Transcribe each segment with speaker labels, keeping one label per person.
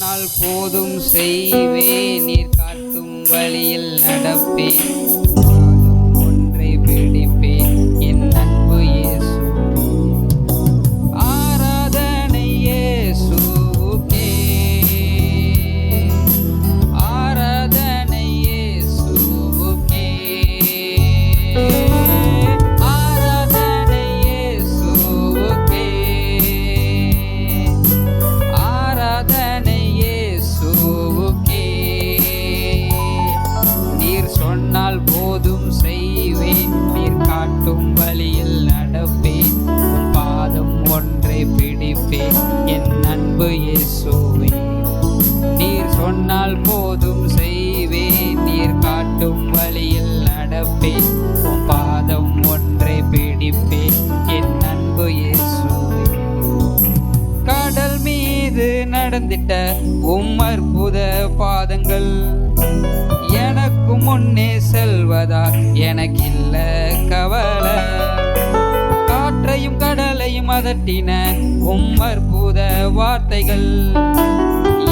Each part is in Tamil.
Speaker 1: சொன்னால் போதும் செய்வேன், நீர் காட்டும் வழியில் நடப்பேன், ஒன்றை பிடிப்பேன், என் அன்பு இயேசு. ஆராதனை இயேசுவுக்கே, ஆராதனை இயேசுவுக்கே, ஆராதனை இயேசுவுக்கே, ஆராதனை இயேசுவுக்கே. நீர் சொன்னால் போதும் செய்வேன், நீர் காட்டும் வழியில் நடப்பேன், உம் பாதம் ஒன்றை பிடிப்பேன், என் அன்பு இயேசுவே. நீர் சொன்னால் போதும் செய்வேன், நீர் காட்டும் வழியில் நடப்பேன், உம் பாதம் ஒன்றை பிடிப்பேன், என் அன்பு இயேசுவே. கடல் மீது நடந்திட்ட உம் அற்புத பாதங்கள் எனக்கு முன்னே செல்வதால் எனக்கில்ல கவலை. காற்றையும் கடலையும் அதட்டின உம் அற்புத வார்த்தைகள்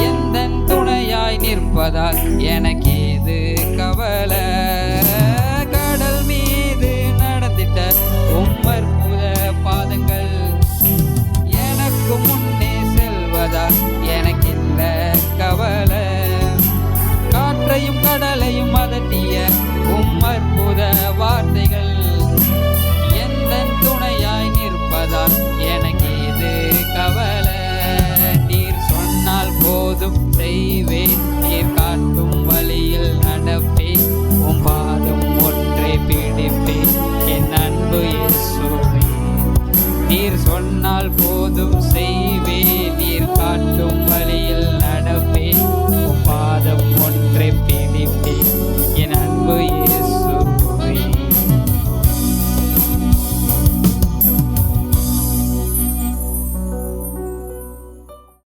Speaker 1: எந்தன் துணையாய் நிற்பதால் எனக்கேது கவலை. கடல் மீது நடந்திட்ட உம் அற்புத பாதங்கள் எனக்கு முன்னே செல்வதால் எனக்கில்ல கவலை. காற்றையும் கடலையும் அதட்டிய உம் அற்புத வார்த்தைகள் எந்தன் துணையாய் நிற்பதால் எனக்கேது கவலை.